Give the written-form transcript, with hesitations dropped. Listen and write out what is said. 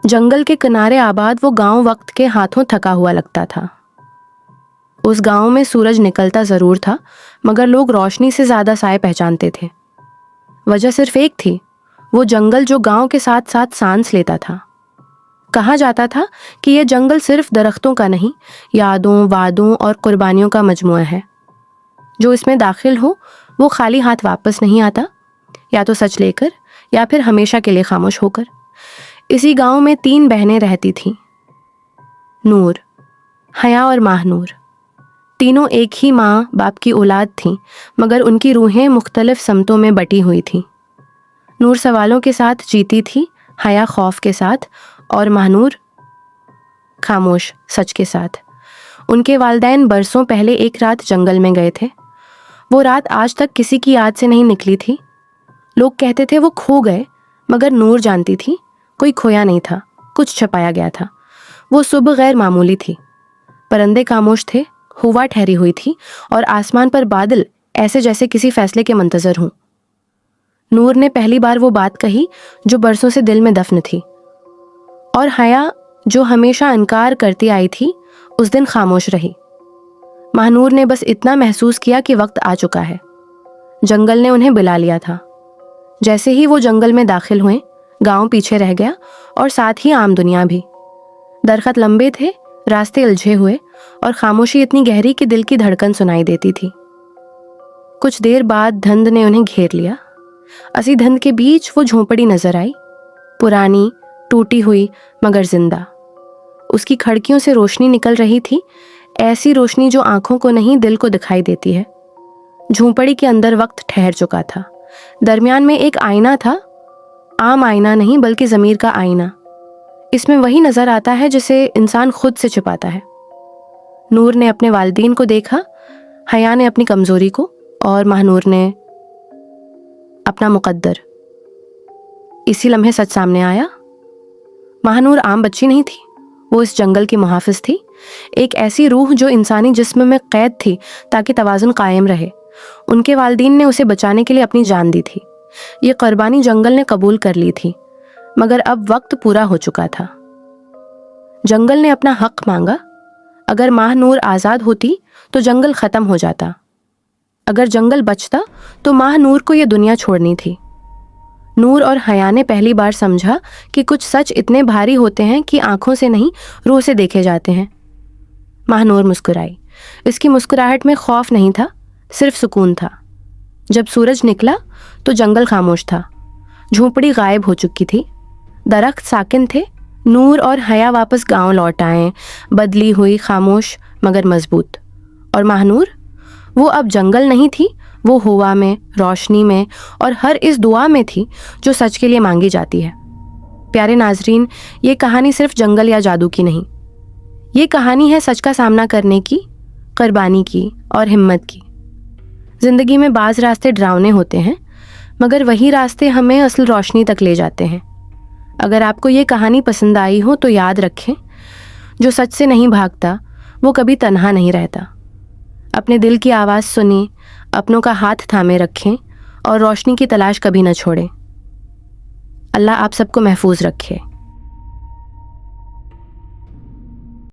जंगल के किनारे आबाद वो गांव वक्त के हाथों थका हुआ लगता था। उस गांव में सूरज निकलता ज़रूर था, मगर लोग रोशनी से ज़्यादा साए पहचानते थे। वजह सिर्फ एक थी, वो जंगल जो गांव के साथ साथ सांस लेता था। कहा जाता था कि यह जंगल सिर्फ दरख्तों का नहीं, यादों, वादों और कुर्बानियों का मजमुआ है। जो इसमें दाखिल हो वो खाली हाथ वापस नहीं आता, या तो सच लेकर या फिर हमेशा के लिए खामोश होकर। इसी गांव में 3 बहनें रहती थीं, नूर, हया और माहनूर। तीनों एक ही माँ बाप की औलाद थीं, मगर उनकी रूहें मुख्तलिफ समतों में बटी हुई थीं। नूर सवालों के साथ जीती थी, हया खौफ के साथ और माहनूर खामोश सच के साथ। उनके वालिदैन बरसों पहले एक रात जंगल में गए थे। वो रात आज तक किसी की याद से नहीं निकली थी। लोग कहते थे वो खो गए, मगर नूर जानती थी कोई खोया नहीं था, कुछ छुपाया गया था। वो सुबह गैर मामूली थी। परिंदे खामोश थे, हवा ठहरी हुई थी और आसमान पर बादल ऐसे जैसे किसी फैसले के मंतजर हों। नूर ने पहली बार वो बात कही जो बरसों से दिल में दफन थी, और हया जो हमेशा इनकार करती आई थी उस दिन खामोश रही। माहनूर ने बस इतना महसूस किया कि वक्त आ चुका है। जंगल ने उन्हें बुला लिया था। जैसे ही वो जंगल में दाखिल हुए, गांव पीछे रह गया और साथ ही आम दुनिया भी। दरख्त लंबे थे, रास्ते उलझे हुए और खामोशी इतनी गहरी कि दिल की धड़कन सुनाई देती थी। कुछ देर बाद धुंध ने उन्हें घेर लिया। असी धुंध के बीच वो झोंपड़ी नजर आई, पुरानी, टूटी हुई मगर जिंदा। उसकी खिड़कियों से रोशनी निकल रही थी, ऐसी रोशनी जो आंखों को नहीं दिल को दिखाई देती है। झोंपड़ी के अंदर वक्त ठहर चुका था। दरमियान में एक आईना था, आम आईना नहीं बल्कि ज़मीर का आईना। इसमें वही नजर आता है जिसे इंसान खुद से छुपाता है। नूर ने अपने वालिदैन को देखा, हया ने अपनी कमजोरी को और माहनूर ने अपना मुकद्दर। इसी लम्हे सच सामने आया। माहनूर आम बच्ची नहीं थी, वो इस जंगल की मुहाफिज थी, एक ऐसी रूह जो इंसानी जिस्म में कैद थी ताकि तवाज़ुन कायम रहे। उनके वालिदैन ने उसे बचाने के लिए अपनी जान दी थी। ये कुर्बानी जंगल ने कबूल कर ली थी, मगर अब वक्त पूरा हो चुका था। जंगल ने अपना हक मांगा। अगर माहनूर आज़ाद होती तो जंगल ख़त्म हो जाता। अगर जंगल बचता तो माहनूर को यह दुनिया छोड़नी थी। नूर और हया ने पहली बार समझा कि कुछ सच इतने भारी होते हैं कि आंखों से नहीं, रूह से देखे जाते हैं। माहनूर मुस्कुराई। इसकी मुस्कुराहट में खौफ नहीं था, सिर्फ सुकून था। जब सूरज निकला तो जंगल खामोश था, झोंपड़ी गायब हो चुकी थी, दरख्त साकिन थे। नूर और हया वापस गांव लौट आए, बदली हुई, खामोश मगर मजबूत। और माहनूर, वो अब जंगल नहीं थी, वो हवा में, रोशनी में और हर इस दुआ में थी जो सच के लिए मांगी जाती है। प्यारे नाजरीन, ये कहानी सिर्फ जंगल या जादू की नहीं, ये कहानी है सच का सामना करने की, कुर्बानी की और हिम्मत की। जिंदगी में बाज़ रास्ते डरावने होते हैं, मगर वही रास्ते हमें असल रोशनी तक ले जाते हैं। अगर आपको ये कहानी पसंद आई हो तो याद रखें, जो सच से नहीं भागता वो कभी तन्हा नहीं रहता। अपने दिल की आवाज़ सुनें, अपनों का हाथ थामे रखें और रोशनी की तलाश कभी न छोड़ें। अल्लाह आप सबको महफूज रखे।